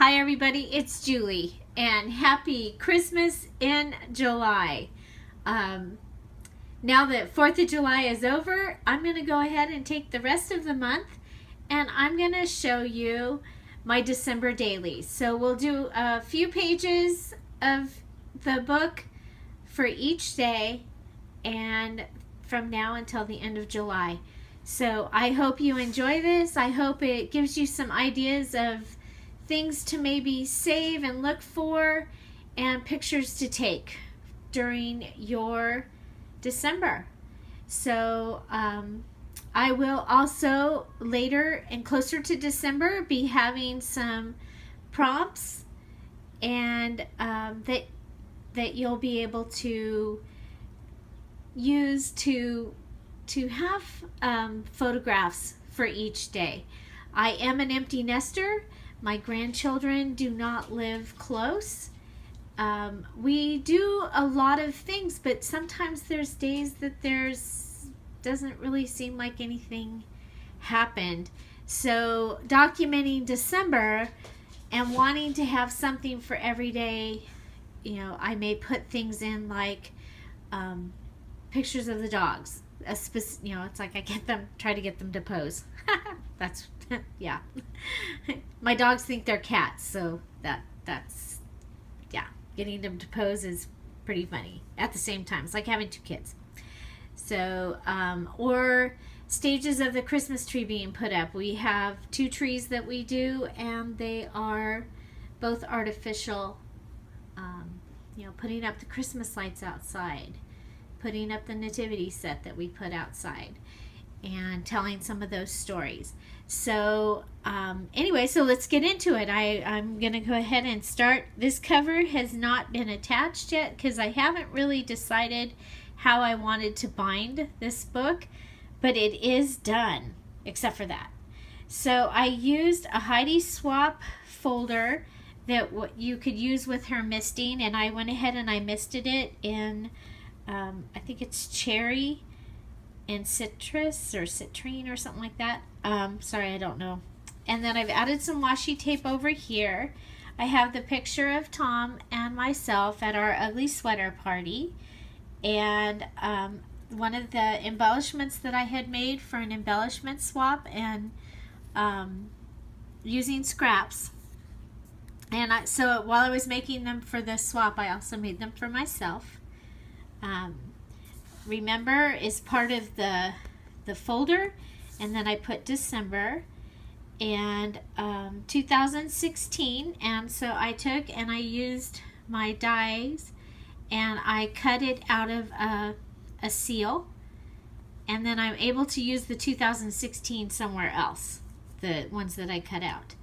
Hi everybody, it's Julie and happy Christmas in July. Um, Now that 4th of July is over, I'm going to go ahead and take the rest of the month and I'm going to show you my December dailies. So we'll do a few pages of the book for each day and from now until the end of July. So I hope you enjoy this. I hope it gives you some ideas of things to maybe save and look for and pictures to take during your December. So I will also later and closer to December be having some prompts and that you'll be able to use to have photographs for each day. I am an empty nester. My grandchildren do not live close. We do a lot of things, but sometimes there's days that doesn't really seem like anything happened. So documenting December and wanting to have something for every day, I may put things in like pictures of the dogs. It's like try to get them to pose. That's yeah. My dogs think they're cats, so that's getting them to pose is pretty funny at the same time. It's like having two kids. So or stages of the Christmas tree being put up. We have 2 trees that we do, and they are both artificial. Putting up the Christmas lights outside, putting up the nativity set that we put outside, and telling some of those stories. So anyway, so let's get into it. I'm going to go ahead and start. This cover has not been attached yet because I haven't really decided how I wanted to bind this book, but it is done, except for that. So I used a Heidi Swapp folder that you could use with her misting, and I went ahead and I misted it in, I think it's cherry and citrus or citrine or something like that. Sorry, I don't know. And then I've added some washi tape over here. I have the picture of Tom and myself at our ugly sweater party, and one of the embellishments that I had made for an embellishment swap, and using scraps. And so while I was making them for the swap, I also made them for myself. Remember is part of the folder, and then I put December and 2016, and so I took and I used my dies and I cut it out of a seal, and then I'm able to use the 2016 somewhere else, the ones that I cut out.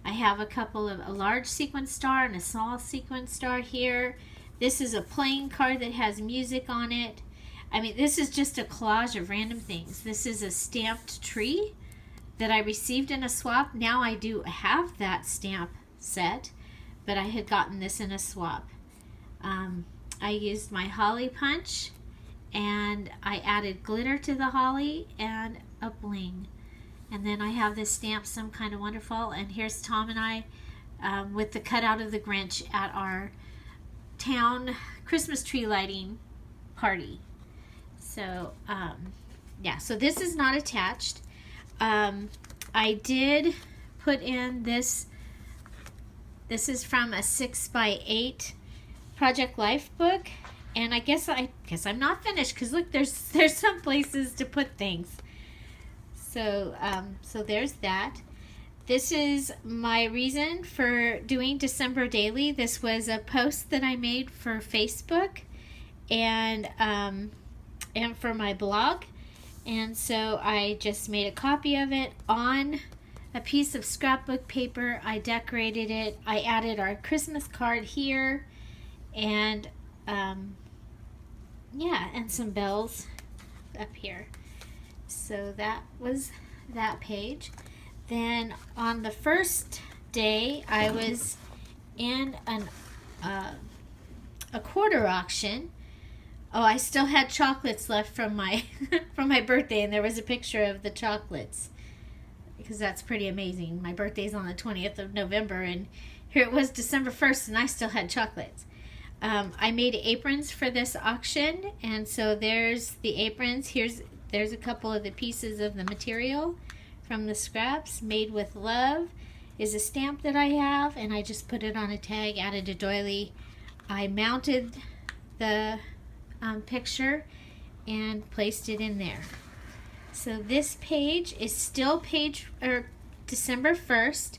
I have a large sequin star and a small sequin star here. This is a playing card that has music on it. I mean, this is just a collage of random things. This is a stamped tree that I received in a swap. Now I do have that stamp set, but I had gotten this in a swap. I used my holly punch, and I added glitter to the holly and a bling. And then I have this stamp, Some Kind of Wonderful, and here's Tom and I with the cutout of the Grinch at our town Christmas tree lighting party. So, so this is not attached. I did put in this. This is from a 6x8 Project Life book, and I guess I'm not finished because look, there's some places to put things. So, so there's that. This is my reason for doing December Daily. This was a post that I made for Facebook and for my blog. And so I just made a copy of it on a piece of scrapbook paper. I decorated it. I added our Christmas card here, and and some bells up here. So that was that page. Then on the first day, I was in a quarter auction. Oh, I still had chocolates left from my from my birthday, and there was a picture of the chocolates because that's pretty amazing. My birthday's on the 20th of November, and here it was December 1st and I still had chocolates. I made aprons for this auction, and so there's the aprons. There's a couple of the pieces of the material from the scraps. Made with Love is a stamp that I have, and I just put it on a tag, added a doily. I mounted the picture and placed it in there. So this page is still December 1st.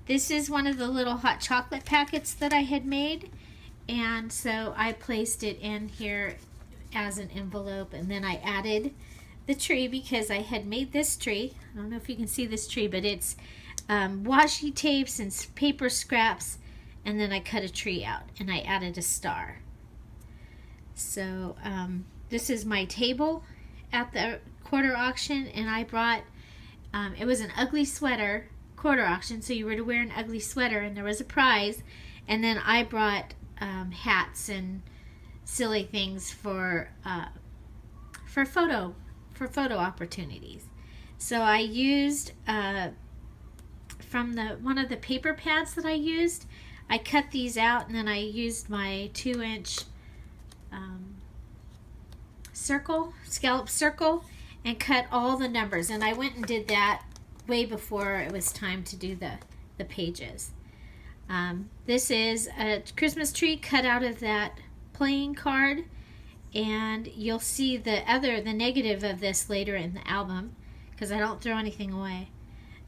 This is one of the little hot chocolate packets that I had made, and so I placed it in here as an envelope, and then I added the tree because I had made this tree. I don't know if you can see this tree, but it's washi tapes and paper scraps, and then I cut a tree out and I added a star. So this is my table at the quarter auction, and I brought it was an ugly sweater quarter auction, so you were to wear an ugly sweater and there was a prize, and then I brought hats and silly things for photo opportunities. So I used from one of the paper pads that I used, I cut these out, and then I used my 2-inch scallop circle, and cut all the numbers. And I went and did that way before it was time to do the pages. This is a Christmas tree cut out of that playing card, and you'll see the negative of this later in the album because I don't throw anything away.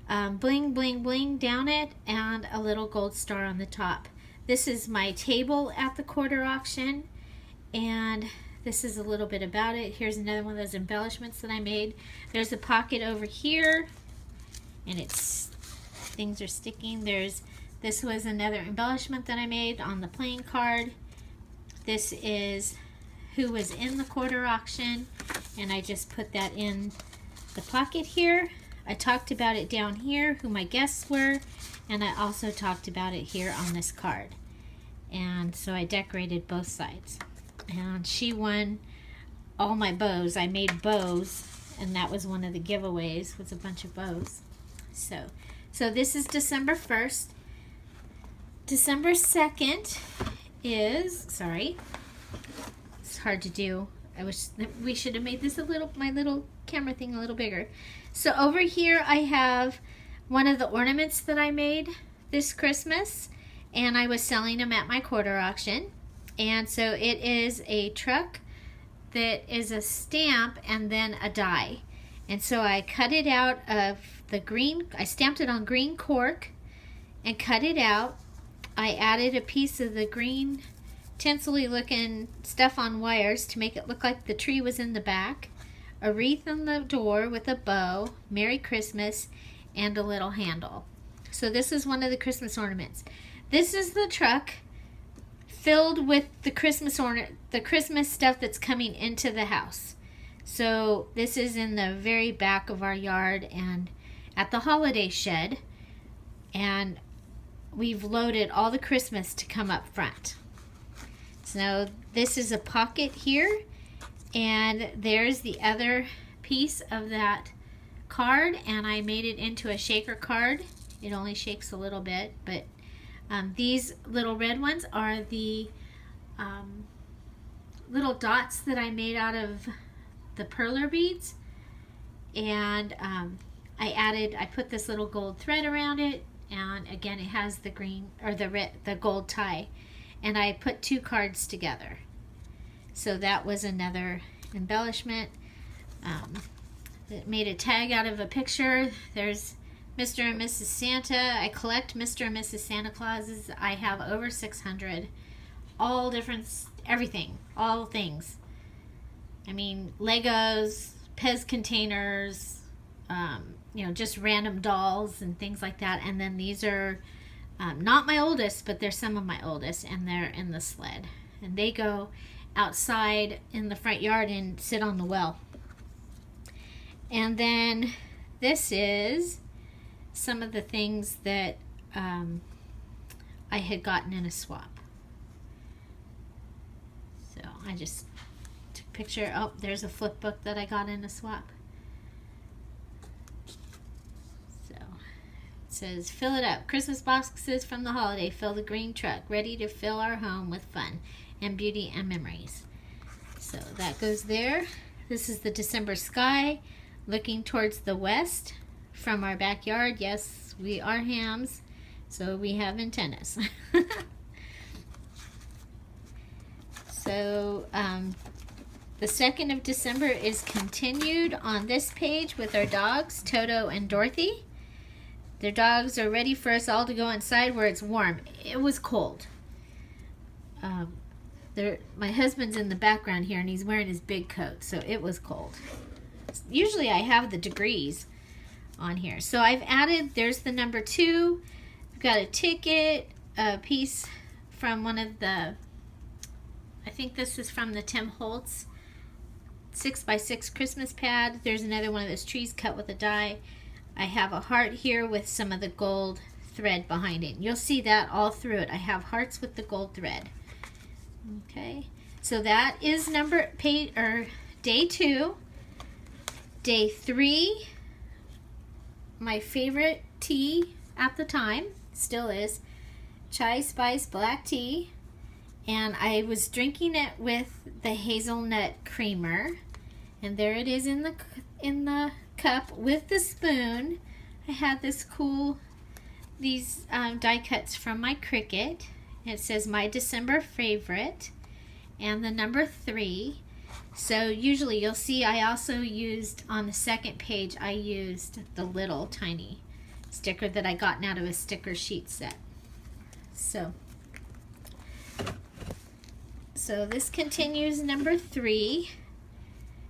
Bling bling bling down it, and a little gold star on the top. This is my table at the quarter auction, and this is a little bit about it. Here's another one of those embellishments that I made. There's a pocket over here, and things are sticking. This was another embellishment that I made on the playing card. This is who was in the quarter auction, and I just put that in the pocket here. I talked about it down here, who my guests were, and I also talked about it here on this card. And so I decorated both sides. And she won all my bows. I made bows, and that was one of the giveaways, was a bunch of bows. So this is December 1st. December 2nd is, sorry, it's hard to do. I wish that we should have made this my little camera thing a little bigger. So over here I have one of the ornaments that I made this Christmas, and I was selling them at my quarter auction. And so it is a truck that is a stamp and then a die. And so I cut it out of I stamped it on green cork and cut it out. I added a piece of the green tinsel-y looking stuff on wires to make it look like the tree was in the back, a wreath on the door with a bow, Merry Christmas, and a little handle. So this is one of the Christmas ornaments. This is the truck filled with the Christmas stuff that's coming into the house. So this is in the very back of our yard and at the holiday shed, and we've loaded all the Christmas to come up front. So this is a pocket here, and there's the other piece of that card, and I made it into a shaker card. It only shakes a little bit, but these little red ones are the little dots that I made out of the perler beads, and I put this little gold thread around it, and again it has the green or the gold tie, and I put 2 cards together. So that was another embellishment. That made a tag out of a picture. There's Mr. and Mrs. Santa. I collect Mr. and Mrs. Santa Clauses. I have over 600. All different, everything, all things. I mean, Legos, Pez containers, just random dolls and things like that. And then these are not my oldest, but they're some of my oldest, and they're in the sled. And they go outside in the front yard and sit on the well. And then this is some of the things that I had gotten in a swap. So I just took a picture. Oh, there's a flip book that I got in a swap. So says, fill it up. Christmas boxes from the holiday. Fill the green truck. Ready to fill our home with fun and beauty and memories. So that goes there. This is the December sky looking towards the west from our backyard. Yes, we are hams, so we have antennas. So the 2nd of December is continued on this page with our dogs, Toto and Dorothy. Their dogs are ready for us all to go inside where it's warm. It was cold. My husband's in the background here, and he's wearing his big coat, so it was cold. Usually I have the degrees on here. So I've added, there's the number 2. I've got a ticket, a piece from one of the, I think this is from the Tim Holtz 6x6 Christmas pad. There's another one of those trees cut with a die. I have a heart here with some of the gold thread behind it. You'll see that all through it. I have hearts with the gold thread. Okay, so that is day 2. Day 3, my favorite tea at the time, still is, chai spice black tea. And I was drinking it with the hazelnut creamer. And there it is in the cup with the spoon. I had these die cuts from my Cricut. It says my December favorite and the number 3. So usually you'll see I also used on the second page, I used the little tiny sticker that I gotten out of a sticker sheet set. So this continues number 3.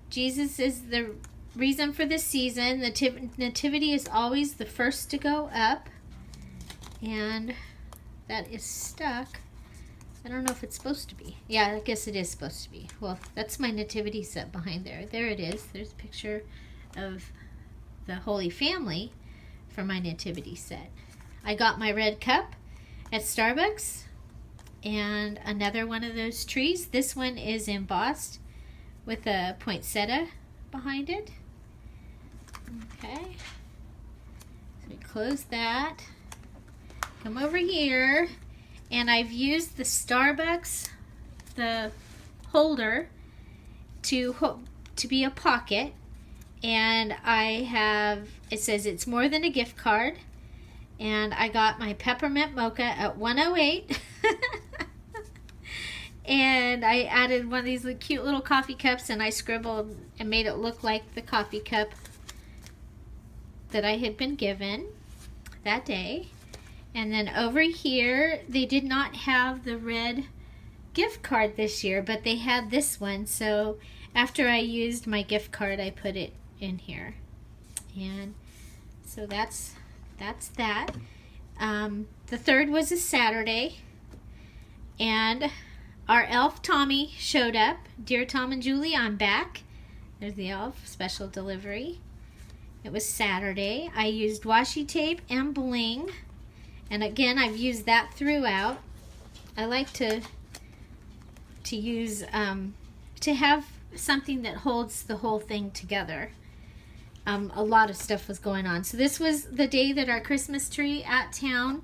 Jesus is the reason for the season. The nativity is always the first to go up. And that is stuck. I don't know if it's supposed to be. Yeah, I guess it is supposed to be. Well, that's my nativity set behind there. There it is. There's a picture of the Holy Family for my nativity set. I got my red cup at Starbucks and another one of those trees. This one is embossed with a poinsettia behind it. Okay. So we close that. Come over here, and I've used the Starbucks, the holder, to be a pocket, and it says it's more than a gift card, and I got my peppermint mocha at 108, and I added one of these cute little coffee cups, and I scribbled and made it look like the coffee cup that I had been given that day. And then over here, they did not have the red gift card this year, but they had this one. So after I used my gift card, I put it in here. And so that's that. The 3rd was a Saturday, and our elf Tommy showed up. Dear Tom and Julie, I'm back. There's the elf, special delivery. It was Saturday. I used washi tape and bling. And again, I've used that throughout. I like to use, to have something that holds the whole thing together. A lot of stuff was going on. So this was the day that our Christmas tree at town,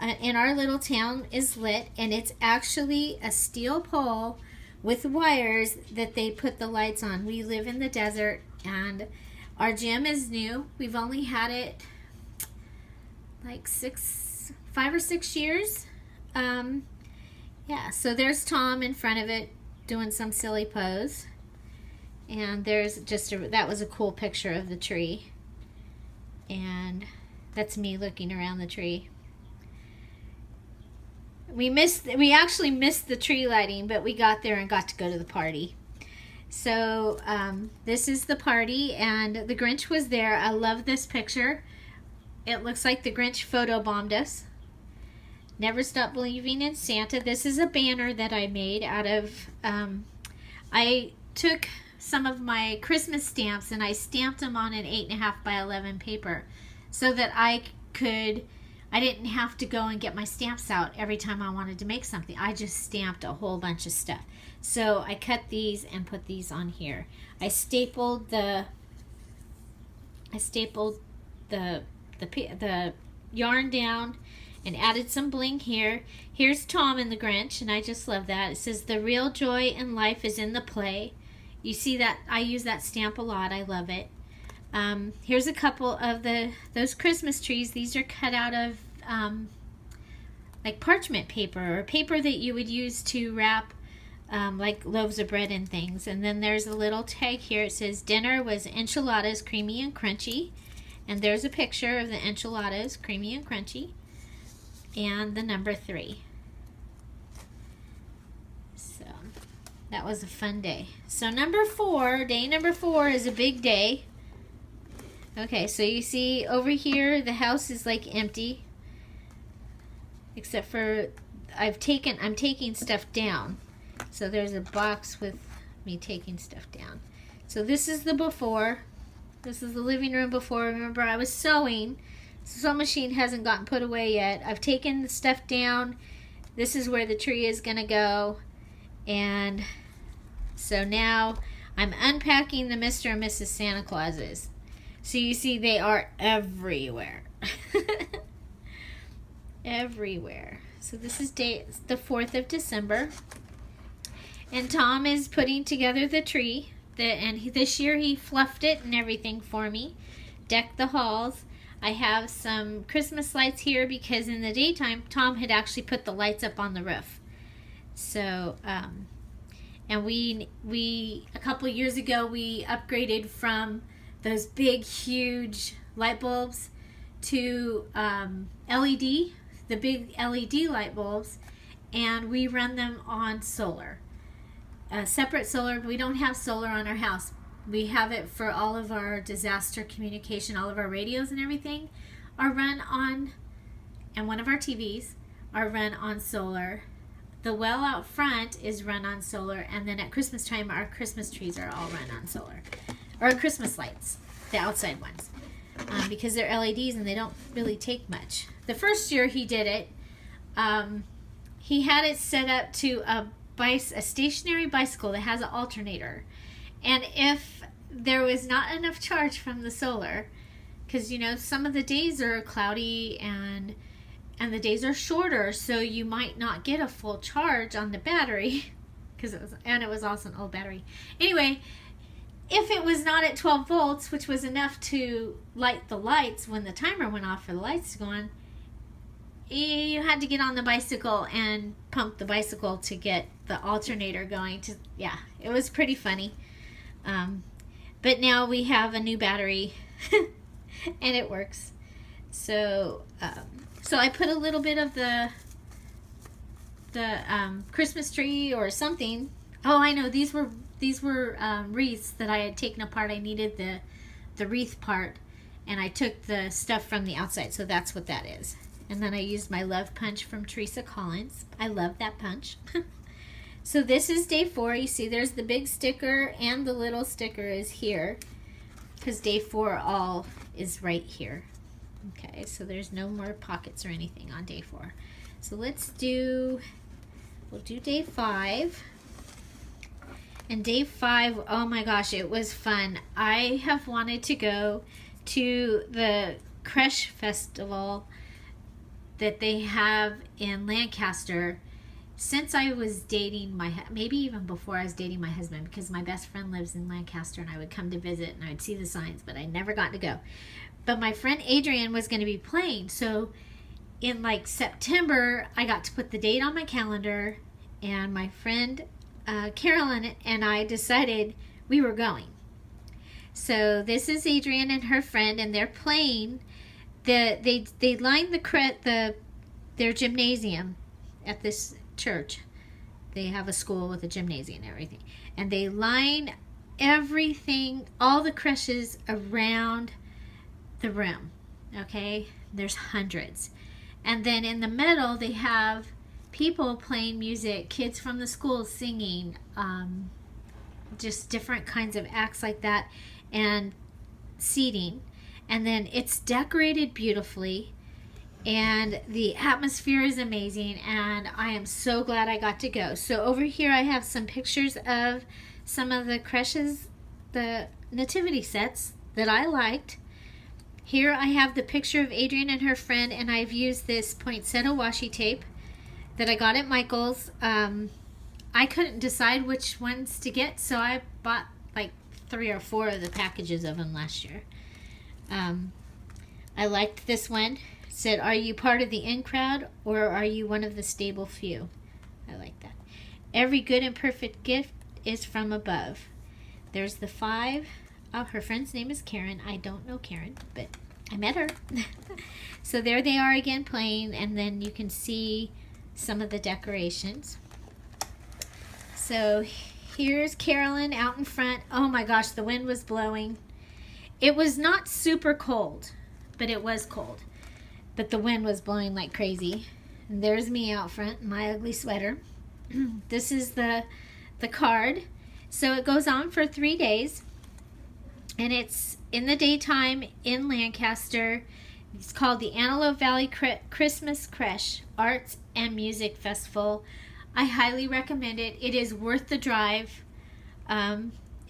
in our little town, is lit. And it's actually a steel pole with wires that they put the lights on. We live in the desert, and our gym is new. We've only had it like 5 or 6 years. Yeah, so there's Tom in front of it doing some silly pose. And there's that was a cool picture of the tree. And that's me looking around the tree. We actually missed the tree lighting, but we got there and got to go to the party. So this is the party, and the Grinch was there. I love this picture. It looks like the Grinch photobombed us. Never Stop Believing in Santa. This is a banner that I made out of, I took some of my Christmas stamps and I stamped them on an 8.5 by 11 paper so that I didn't have to go and get my stamps out every time I wanted to make something. I just stamped a whole bunch of stuff. So I cut these and put these on here. I stapled the yarn down and added some bling here. Here's Tom and the Grinch, and I just love that. It says, "The real joy in life is in the play." You see that? I use that stamp a lot. I love it. Here's a couple of those Christmas trees. These are cut out of like parchment paper, or paper that you would use to wrap like loaves of bread and things. And then there's a little tag here. It says, "Dinner was enchiladas, creamy and crunchy." And there's a picture of the enchiladas, creamy and crunchy, and the number 3. So that was a fun day. So number 4, day number 4 is a big day. Okay, so you see over here the house is like empty, except for I'm taking stuff down. So there's a box with me taking stuff down. So this is the before. This is the living room before. Remember, I was sewing. The sewing machine hasn't gotten put away yet. I've taken the stuff down. This is where the tree is going to go. And so now I'm unpacking the Mr. and Mrs. Santa Clauses. So you see they are everywhere. Everywhere. So this is the 4th of December. And Tom is putting together the tree. This year he fluffed it and everything for me. Decked the halls. I have some Christmas lights here because in the daytime Tom had actually put the lights up on the roof. So, and we a couple years ago we upgraded from those big huge light bulbs to LED, the big LED light bulbs, and we run them on solar. Separate solar. We don't have solar on our house. We have it for all of our disaster communication. All of our radios and everything are run on, and one of our TVs are run on solar. The well out front is run on solar, and then at Christmas time our Christmas trees are all run on solar, or Christmas lights, the outside ones, because they're LEDs and they don't really take much. The first year he did it, he had it set up to a stationary bicycle that has an alternator, and if there was not enough charge from the solar, because some of the days are cloudy and the days are shorter, so you might not get a full charge on the battery, because it was also an old battery. Anyway, if it was not at 12 volts, which was enough to light the lights when the timer went off for the lights to go on, you had to get on the bicycle and pump the bicycle to get the alternator going. It was pretty funny. But now we have a new battery and it works. So I put a little bit of the Christmas tree or something. Oh, I know, these were wreaths that I had taken apart. I needed the wreath part, and I took the stuff from the outside, so that's what that is. And then I used my love punch from Teresa Collins. I love that punch. So this is day 4. You see there's the big sticker and the little sticker is here, because day 4 all is right here. Okay, so there's no more pockets or anything on day 4. So we'll do day 5. And day 5, oh my gosh, it was fun. I have wanted to go to the Creche Festival that they have in Lancaster since I was dating maybe even before I was dating my husband, because my best friend lives in Lancaster and I would come to visit and I would see the signs, but I never got to go. But my friend Adrian was going to be playing, so in like September I got to put the date on my calendar, and my friend Carolyn and I decided we were going. So this is Adrian and her friend, and they're playing. They lined their gymnasium at this church. They have a school with a gymnasium and everything, and they line everything, all the creches around the room. Okay, there's hundreds, and then in the middle they have people playing music, kids from the school singing, just different kinds of acts like that, and seating. And then it's decorated beautifully, and the atmosphere is amazing, and I am so glad I got to go. So over here I have some pictures of some of the creches, the nativity sets that I liked. Here I have the picture of Adrian and her friend, and I've used this poinsettia washi tape that I got at Michael's. I couldn't decide which ones to get, so I bought like 3 or 4 of the packages of them last year. I liked this one. It said, "Are you part of the in crowd, or are you one of the stable few?" I like that. "Every good and perfect gift is from above." There's the 5. Oh, her friend's name is Karen. I don't know Karen, but I met her. So there they are again playing, and then you can see some of the decorations. So here's Carolyn out in front. Oh my gosh, the wind was blowing. It was not super cold, but it was cold. But the wind was blowing like crazy. And there's me out front in my ugly sweater. This is the card. So it goes on for 3 days. And it's in the daytime in Lancaster. It's called the Antelope Valley Christmas Creche Arts and Music Festival. I highly recommend it. It is worth the drive.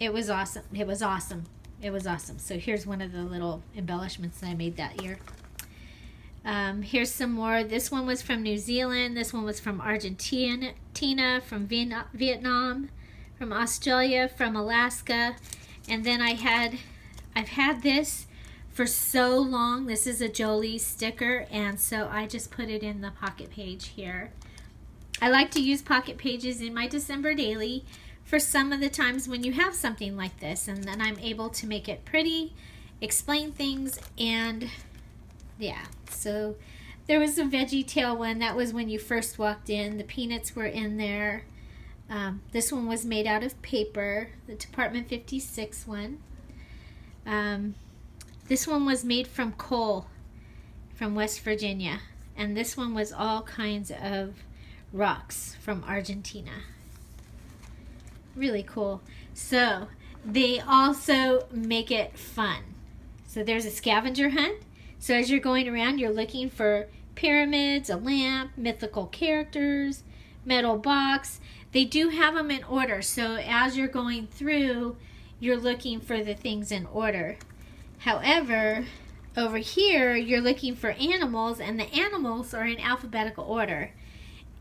It was awesome. It was awesome. It was awesome. So here's one of the little embellishments that I made that year. Here's some more. This one was from New Zealand. This one was from Argentina, from Vietnam, from Australia, from Alaska. And then I've had this for so long. This is a Jolie sticker, and so I just put it in the pocket page here. I like to use pocket pages in my December daily for some of the times when you have something like this, and then I'm able to make it pretty, explain things, and yeah. So there was a Veggie Tale one. That was when you first walked in. The peanuts were in there. This one was made out of paper, the Department 56 one. This one was made from coal from West Virginia. And this one was all kinds of rocks from Argentina. Really cool. So they also make it fun. So there's a scavenger hunt. So as you're going around, you're looking for pyramids, a lamp, mythical characters, metal box. They do have them in order, so as you're going through, you're looking for the things in order. However, over here, you're looking for animals, and the animals are in alphabetical order.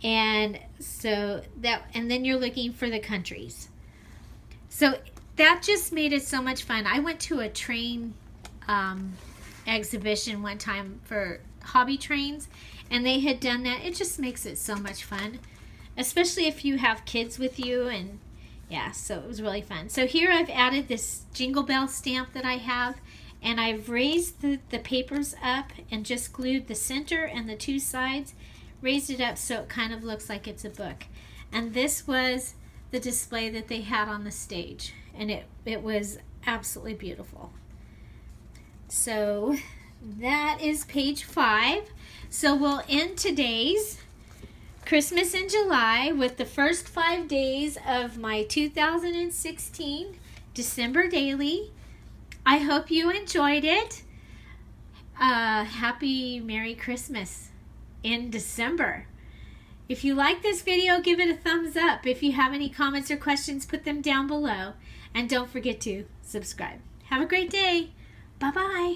And so and then you're looking for the countries. So that just made it so much fun. I went to a train exhibition one time for hobby trains, and they had done that. It just makes it so much fun, especially if you have kids with you. And yeah, so it was really fun. So here I've added this Jingle Bell stamp that I have, and I've raised the papers up and just glued the center and the 2 sides, raised it up so it kind of looks like it's a book. And this was the display that they had on the stage, and it was absolutely beautiful. So that is page 5. So we'll end today's Christmas in July with the first 5 days of my 2016 December daily. I hope you enjoyed it. Happy Merry Christmas in December. If you like this video, give it a thumbs up. If you have any comments or questions, put them down below. And don't forget to subscribe. Have a great day. Bye-bye.